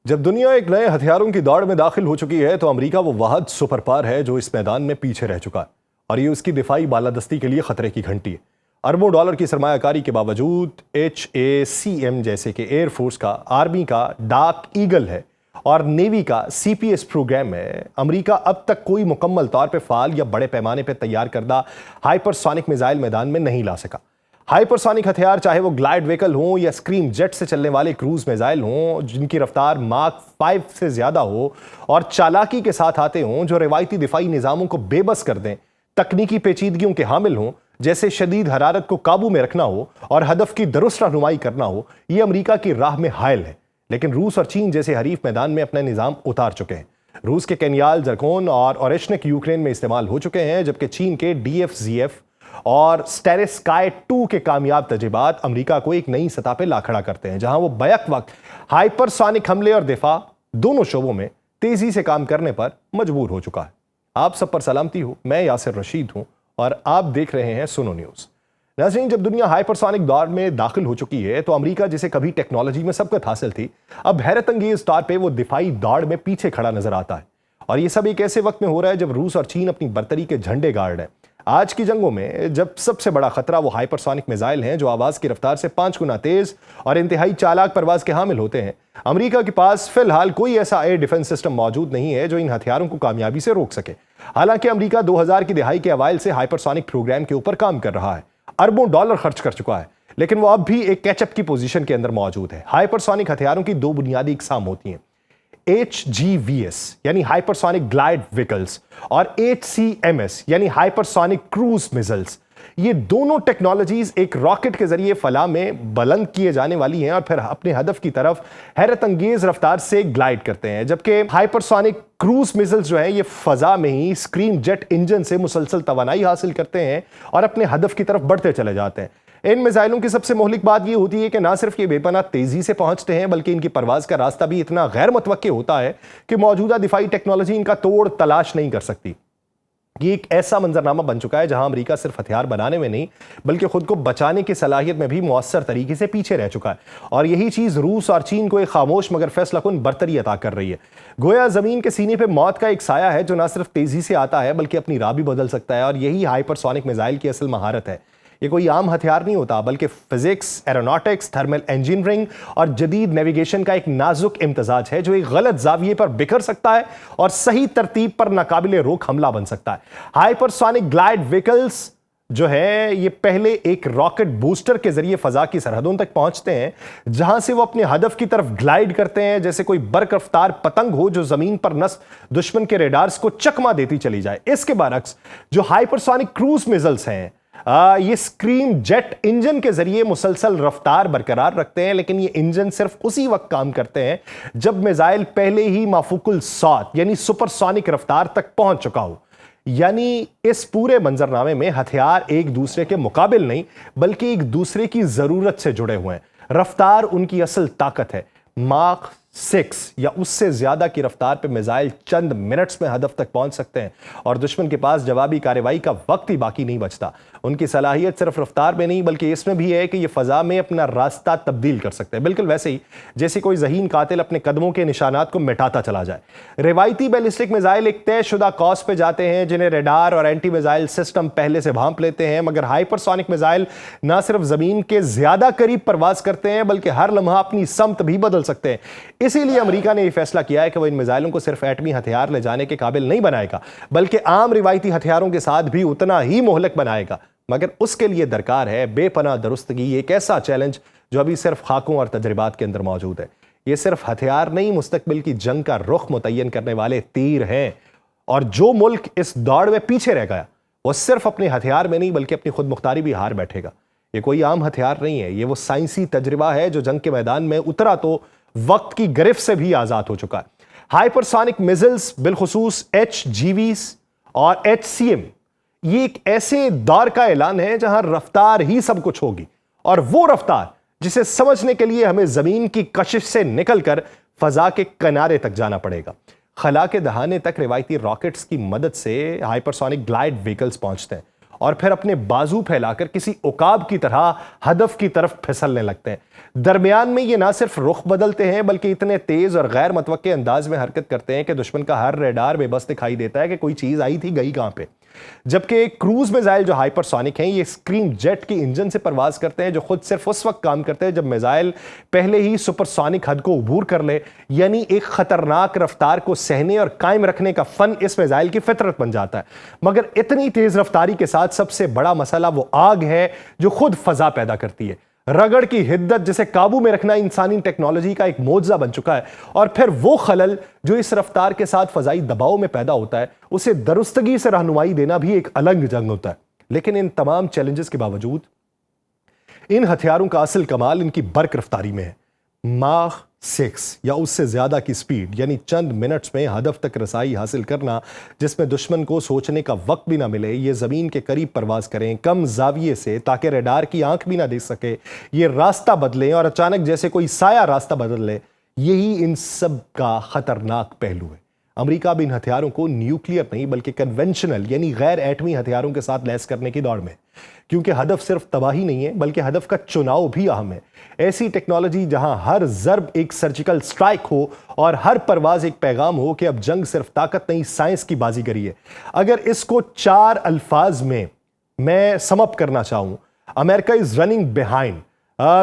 जब दुनिया एक नए हथियारों की दौड़ में दाखिल हो चुकी है तो अमेरिका वो वाहद सुपर पावर है जो इस मैदान में पीछे रह चुका है और ये उसकी दिफाई बालादस्ती के लिए खतरे की घंटी है। अरबों डॉलर की सरमायाकारी के बावजूद HACM जैसे कि एयरफोर्स का, आर्मी का डार्क ईगल है और नेवी का CPS प्रोग्राम में अमेरिका अब तक कोई मुकम्मल तौर पर फाल या बड़े पैमाने पर तैयार करदा हाइपरसोनिक मिसाइल मैदान में नहीं ला सका। हाइपरसोनिक हथियार चाहे वो ग्लाइड व्हीकल हो या स्क्रीम जेट से चलने वाले क्रूज मिसाइल हों जिनकी रफ्तार माक 5 से ज्यादा हो और चालाकी के साथ आते हों जो रिवायती दिफाई निजामों को बेबस कर दें, तकनीकी पेचीदगियों के हामिल हों जैसे शदीद हरारत को काबू में रखना हो और हदफ की दुरुस्त रहनुमाई करना हो, ये अमेरिका की राह में हायल है। लेकिन रूस और चीन जैसे हरीफ मैदान में अपना निजाम उतार चुके हैं। रूस के केनियाल, जरकोन और ओरेशनिक यूक्रेन में इस्तेमाल हो चुके हैं, जबकि चीन के DFZF और स्टेरिस्काई 2 के कामयाब तजुर्बात अमेरिका को एक नई सतह पर ला खड़ा करते हैं, जहां वो बैक वक्त हाइपरसोनिक हमले और दिफा दोनों शोबों में तेजी से काम करने पर मजबूर हो चुका है। आप सब पर सलामती हो, मैं यासिर रशीद हूं और आप देख रहे हैं सुनो न्यूज। नाज़रीन, जब दुनिया हाइपरसोनिक दौर में दाखिल हो चुकी है तो अमेरिका जिसे कभी टेक्नोलॉजी में सबकत हासिल थी, अब हैरत अंगेज तौर पर वो दिफाई दौड़ में पीछे खड़ा नजर आता है। और ये सब एक ऐसे वक्त में हो रहा है जब रूस और चीन अपनी बर्तरी के झंडे गाड़ रहे हैं। आज की जंगों में जब सबसे बड़ा खतरा वो हाइपरसोनिक मिसाइल हैं जो आवाज की रफ्तार से 5 गुना तेज और इंतहाई चालाक परवाज के हामिल होते हैं, अमेरिका के पास फिलहाल कोई ऐसा एयर डिफेंस सिस्टम मौजूद नहीं है जो इन हथियारों को कामयाबी से रोक सके। हालांकि अमेरिका 2000 की दिहाई के अवाइल से हाइपरसोनिक प्रोग्राम के ऊपर काम कर रहा है, अरबों डॉलर खर्च कर चुका है, लेकिन वो अब भी एक कैचअप की पोजीशन के अंदर मौजूद है। हाइपरसोनिक हथियारों की दो बुनियादी इकसाम होती हैं, HGVS यानी हाइपरसोनिक ग्लाइड व्हीकल्स और HCMS यानी हाइपरसोनिक क्रूज मिसाइल्स। ये दोनों टेक्नोलॉजीज एक रॉकेट के जरिए फला में बुलंद किए जाने वाली हैं और फिर अपने हदफ की तरफ हैरत अंगेज रफ्तार से ग्लाइड करते हैं, जबकि हाइपरसोनिक क्रूज मिसाइल्स जो है ये फजा में ही स्क्रीम जेट इंजन से मुसलसल तवानाई हासिल करते हैं और अपने हदफ की तरफ बढ़ते चले जाते हैं। इन मिसाइलों की सबसे मोहलिक बात यह होती है कि ना सिर्फ ये बेपनाह तेजी से पहुंचते हैं बल्कि इनकी परवाज का रास्ता भी इतना गैर मुतवक्के होता है कि मौजूदा दिफाई टेक्नोलॉजी इनका तोड़ तलाश नहीं कर सकती। ये एक ऐसा मंजरनामा बन चुका है जहां अमेरिका सिर्फ हथियार बनाने में नहीं बल्कि खुद को बचाने की सलाहियत में भी मुअस्सर तरीके से पीछे रह चुका है। और यही चीज रूस और चीन को एक खामोश मगर फैसलाकुन बर्तरी अता कर रही है। गोया जमीन के सीने पे मौत का एक साया है जो ना सिर्फ तेजी से आता है बल्कि अपनी राह भी बदल सकता है। और यही हाइपरसोनिक मिसाइल की असल महारत है। ये कोई आम हथियार नहीं होता बल्कि फिजिक्स, एरोनॉटिक्स, थर्मल इंजीनियरिंग और जदीद नेविगेशन का एक नाजुक इम्तजाज है जो एक गलत जाविये पर बिखर सकता है और सही तरतीब पर नाकाबिले रोक हमला बन सकता है। हाइपरसोनिक ग्लाइड व्हीकल्स जो है ये पहले एक रॉकेट बूस्टर के जरिए फजा की सरहदों तक पहुंचते हैं जहां से वो अपने हदफ की तरफ ग्लाइड करते हैं जैसे कोई बर्क रफ्तार पतंग हो जो जमीन पर नस्ब दुश्मन के रेडार्स को चकमा देती चली जाए। इसके बरक्स जो हाइपरसोनिक क्रूज मिसाइल्स हैं ये स्क्रीम जेट इंजन के जरिए मुसलसल रफ्तार बरकरार रखते हैं, लेकिन ये इंजन सिर्फ उसी वक्त काम करते हैं जब मिसाइल पहले ही माफूकुल सौत यानी सुपरसोनिक रफ्तार तक पहुंच चुका हो। यानी इस पूरे मंजरनामे में हथियार एक दूसरे के मुकाबिल नहीं बल्कि एक दूसरे की जरूरत से जुड़े हुए हैं। रफ्तार उनकी असल ताकत है। माक 6 या उससे ज्यादा की रफ्तार पे मिसाइल चंद मिनट्स में हदफ तक पहुंच सकते हैं और दुश्मन के पास जवाबी कार्रवाई का वक्त ही बाकी नहीं बचता। उनकी सलाहियत सिर्फ रफ्तार में नहीं बल्कि इसमें भी है कि ये फजा में अपना रास्ता तब्दील कर सकते हैं, बिल्कुल वैसे ही जैसे कोई ज़हीन कातिल अपने कदमों के निशानात को मिटाता चला जाए। रिवायती बैलिस्टिक मिसाइल एक तयशुदा कॉज पे जाते हैं जिन्हें रडार और एंटी मिसाइल सिस्टम पहले से भांप लेते हैं, मगर हाइपरसोनिक मिसाइल ना सिर्फ जमीन के ज्यादा करीब परवाज करते हैं बल्कि हर लम्हा अपनी समत भी बदल सकते हैं। इसीलिए अमेरिका ने यह फैसला किया है कि वह इन मिसाइलों को सिर्फ एटमी हथियार ले जाने के काबिल नहीं बनाएगा बल्कि आम रिवायती हथियारों के साथ भी उतना ही मोहलक बनाएगा, मगर उसके लिए दरकार है बेपनाह दुरुस्तगी। एक ऐसा चैलेंज जो अभी सिर्फ खाकों और तजर्बात के अंदर मौजूद है। ये सिर्फ हथियार नहीं, मुस्तकबिल की जंग का रुख मुतय्यन करने वाले तीर हैं। और जो मुल्क इस दौड़ में पीछे रह गया वो सिर्फ अपने हथियार में नहीं बल्कि अपनी खुद मुख्तारी भी हार बैठेगा। ये कोई आम हथियार नहीं है, ये वो साइंसी तजर्बा है जो जंग के मैदान में उतरा तो वक्त की गिरफ्त से भी आजाद हो चुका है। हाइपरसोनिक मिसाइल्स बिलखुसूस HGVs और HCM ये एक ऐसे दौर का ऐलान है जहां रफ्तार ही सब कुछ होगी, और वो रफ्तार जिसे समझने के लिए हमें जमीन की कशिश से निकलकर फजा के किनारे तक जाना पड़ेगा। खला के दहाने तक रिवायती रॉकेट्स की मदद से हाइपरसोनिक ग्लाइड व्हीकल्स पहुंचते हैं और फिर अपने बाजू फैलाकर किसी उकाब की तरह हदफ की तरफ फिसलने लगते हैं। दरमियान में ये ना सिर्फ रुख बदलते हैं बल्कि इतने तेज और गैर मुतवक्के अंदाज में हरकत करते हैं कि दुश्मन का हर रेडार बेबस दिखाई देता है कि कोई चीज आई थी गई कहां पे। जबकि क्रूज मिसाइल जो हाइपरसोनिक हैं, ये स्क्रीम जेट के इंजन से परवाज करते हैं जो खुद सिर्फ उस वक्त काम करते हैं जब मिसाइल पहले ही सुपरसोनिक हद को अबूर कर ले, यानी एक खतरनाक रफ्तार को सहने और कायम रखने का फन इस मिसाइल की फितरत बन जाता है। मगर इतनी तेज रफ्तारी के साथ सबसे बड़ा मसला वो आग है जो खुद फजा पैदा करती है। रगड़ की हिद्दत जिसे काबू में रखना इंसानी टेक्नोलॉजी का एक मोजा बन चुका है, और फिर वो खलल जो इस रफ्तार के साथ फजाई दबाव में पैदा होता है, उसे दुरुस्तगी से रहनुमाई देना भी एक अलग जंग होता है। लेकिन इन तमाम चैलेंजेस के बावजूद इन हथियारों का असल कमाल इनकी बर्क रफ्तारी में है। माह 6 या उससे ज्यादा की स्पीड, यानी चंद मिनट्स में हदफ तक रसाई हासिल करना जिसमें दुश्मन को सोचने का वक्त भी ना मिले, ये जमीन के करीब परवाज करें कम जाविये से ताकि रडार की आंख भी ना देख सके, ये रास्ता बदलें और अचानक जैसे कोई साया रास्ता बदल ले, यही इन सब का खतरनाक पहलू है। अमेरिका अब इन हथियारों को न्यूक्लियर नहीं बल्कि कन्वेंशनल यानी गैर एटमी हथियारों के साथ लैस करने की दौड़ में, क्योंकि हदफ सिर्फ तबाही नहीं है बल्कि हदफ का चुनाव भी अहम है। ऐसी टेक्नोलॉजी जहां हर जर्ब एक सर्जिकल स्ट्राइक हो और हर परवाज एक पैगाम हो कि अब जंग सिर्फ ताकत नहीं साइंस की बाजीगरी है। अगर इसको 4 अल्फाज में मैं समअप करना चाहूं, अमेरिका इज रनिंग बिहाइंड।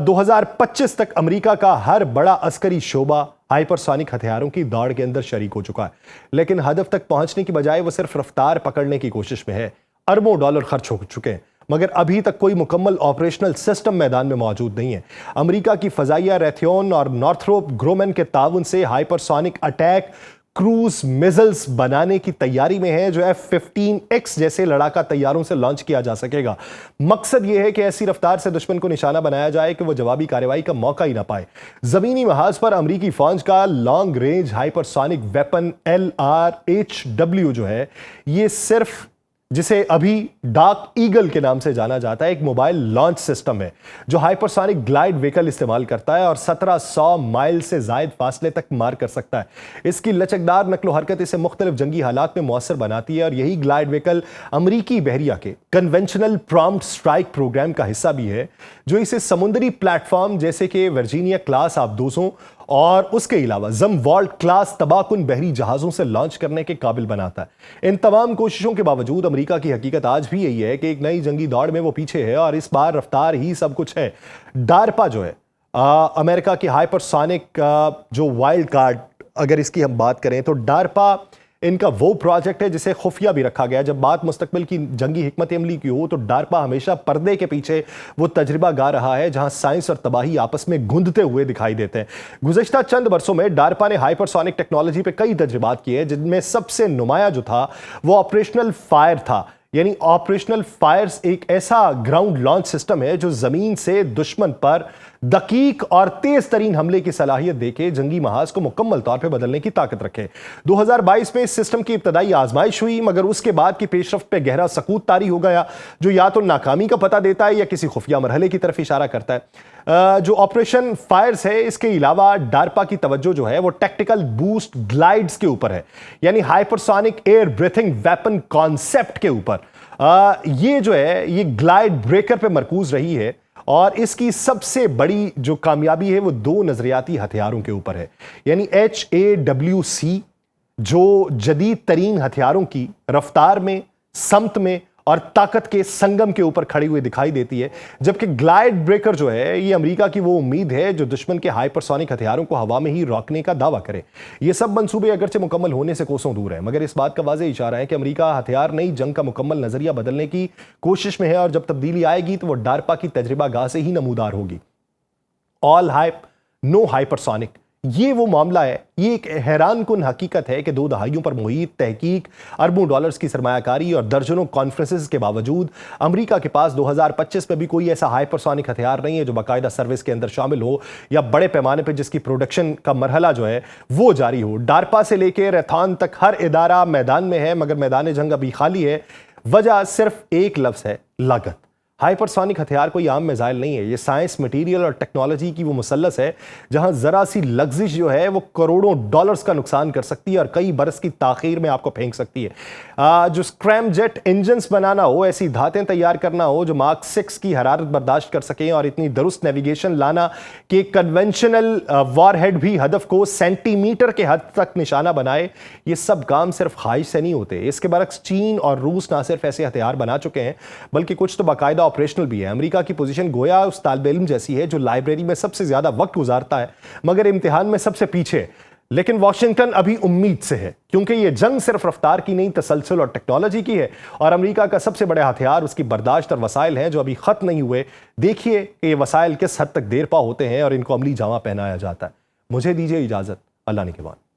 2025 तक अमेरिका का हर बड़ा अस्करी शोबा हाइपरसोनिक हथियारों की दौड़ के अंदर शरीक हो चुका है, लेकिन हदफ तक पहुंचने की बजाय वो सिर्फ रफ्तार पकड़ने की कोशिश में है। अरबों डॉलर खर्च हो चुके हैं मगर अभी तक कोई मुकम्मल ऑपरेशनल सिस्टम मैदान में मौजूद नहीं है। अमेरिका की फजाइया रैथियोन और नॉर्थरोप ग्रोमन के ताउन से हाइपरसोनिक अटैक क्रूज मिसाइल्स बनाने की तैयारी में है जो F-15X जैसे लड़ाका तैयारों से लॉन्च किया जा सकेगा। मकसद यह है कि ऐसी रफ्तार से दुश्मन को निशाना बनाया जाए कि वो जवाबी कार्रवाई का मौका ही ना पाए। जमीनी महाज पर अमेरिकी फौज का long range hypersonic weapon LRHW जो है, ये सिर्फ जिसे अभी डार्क ईगल के नाम से जाना जाता है, एक मोबाइल लॉन्च सिस्टम है जो हाइपरसोनिक ग्लाइड व्हीकल इस्तेमाल करता है और 1700 माइल से जायद फासले तक मार कर सकता है। इसकी लचकदार नकलो हरकत इसे मुख्तलिफ जंगी हालात में मौसर बनाती है और यही ग्लाइड व्हीकल अमरीकी बहरिया के कन्वेंशनल प्रॉम्प्ट स्ट्राइक प्रोग्राम का हिस्सा भी है जो इसे समुद्री प्लेटफॉर्म जैसे कि वर्जीनिया क्लास आबदोजों और उसके अलावा जमवॉल्ट क्लास तबाहकुन बहरी जहाजों से लॉन्च करने के काबिल बनाता है। इन तमाम कोशिशों के बावजूद अमेरिका की हकीकत आज भी यही है कि एक नई जंगी दौड़ में वो पीछे है और इस बार रफ्तार ही सब कुछ है। डारपा जो है अमेरिका की हाइपरसोनिक जो वाइल्ड कार्ड, अगर इसकी हम बात करें तो डारपा इनका वो प्रोजेक्ट है जिसे खुफिया भी रखा गया। जब बात मुस्तकबिल की जंगी हिकमत अमली की हो तो डारपा हमेशा पर्दे के पीछे वो तजर्बा गा रहा है जहां साइंस और तबाही आपस में गुंदते हुए दिखाई देते हैं। गुज़श्ता चंद वर्षों में डारपा ने हाइपरसोनिक टेक्नोलॉजी पे कई तजर्बात किए जिनमें सबसे नुमाया जो था वो ऑपरेशनल फायर था। यानी ऑपरेशनल फायर्स एक ऐसा ग्राउंड लॉन्च सिस्टम है जो जमीन से दुश्मन पर दकीक और तेज तरीन हमले की सलाहियत देके जंगी महाज को मुकम्मल तौर पे बदलने की ताकत रखे। 2022 में इस सिस्टम की इब्तदाई आजमाइश हुई मगर उसके बाद की पेशरफ्त पे गहरा सकूत तारी हो गया जो या तो नाकामी का पता देता है या किसी खुफिया मरहले की तरफ इशारा करता है। जो ऑपरेशन फायर्स है इसके अलावा डारपा की तवज्जो जो है वो टैक्टिकल बूस्ट ग्लाइड्स के ऊपर है, यानी hypersonic air breathing weapon concept के ऊपर। ये जो है ये ग्लाइड ब्रेकर पे मरकूज रही है और इसकी सबसे बड़ी जो कामयाबी है वो 2 नजरियाती हथियारों के ऊपर है, यानी HAWC जो जदीद तरीन हथियारों की रफ्तार में, समत में और ताकत के संगम के ऊपर खड़ी हुई दिखाई देती है, जबकि ग्लाइड ब्रेकर जो है ये अमेरिका की वो उम्मीद है जो दुश्मन के हाइपरसोनिक हथियारों को हवा में ही रोकने का दावा करे। ये सब मंसूबे अगरचे मुकम्मल होने से कोसों दूर है मगर इस बात का वाज़ेह इशारा है कि अमेरिका हथियार नई जंग का मुकम्मल नजरिया बदलने की कोशिश में है और जब तब्दीली आएगी तो वो डारपा की तजर्बा गाह से ही नमूदार होगी। ऑल हाइप नो हाइपरसोनिक, ये वो मामला है। ये एक हैरान कुन हकीकत है कि 2 दहाइयों पर मुहित तहकीक, अरबों डॉलर्स की सरमायाकारी और दर्जनों कॉन्फ्रेंसेस के बावजूद अमेरिका के पास 2025 में भी कोई ऐसा हाइपरसोनिक हथियार नहीं है जो बाकायदा सर्विस के अंदर शामिल हो या बड़े पैमाने पर जिसकी प्रोडक्शन का मरहला जो है वो जारी हो। डारपा से लेकर रैथान तक हर इदारा मैदान में है मगर मैदान जंग अभी खाली है। वजह सिर्फ एक लफ्ज है, लागत। हाइपरसोनिक हथियार कोई आम मिसाइल नहीं है, ये साइंस, मटेरियल और टेक्नोलॉजी की वो मुसल्लस है जहां जरा सी लग्जिश जो है वो करोड़ों डॉलर्स का नुकसान कर सकती है और कई बरस की ताखीर में आपको फेंक सकती है। जो स्क्रैम जेट इंजन्स बनाना हो, ऐसी धातें तैयार करना हो जो मार्क 6 की हरारत बर्दाश्त कर सकें और इतनी दुरुस्त नेविगेशन लाना कि कन्वेंशनल वॉरहेड भी हदफ को सेंटीमीटर के हद तक निशाना बनाए, ये सब काम सिर्फ ख्वाहिश से नहीं होते। इसके बरक्स चीन और रूस ना सिर्फ ऐसे हथियार बना चुके हैं बल्कि कुछ तो बाकायदा ऑपरेशनल भी है। अमेरिका की पोजीशन गोया उस तालिब इल्म जैसी है जो लाइब्रेरी में सबसे ज्यादा वक्त गुजारता है मगर इम्तिहान में सबसे पीछे। लेकिन वॉशिंगटन अभी उम्मीद से है क्योंकि यह जंग सिर्फ रफ्तार की नहीं, तसलसल और टेक्नोलॉजी की है और अमेरिका का सबसे बड़े हथियार उसकी बर्दाश्त और वसाइल हैं जो अभी खत्म नहीं हुए। देखिए कि ये वसाइल किस हद तक देरपा होते हैं और इनको अमली जामा पहनाया जाता है। मुझे दीजिए इजाजत, अल्लाह ने के बाद।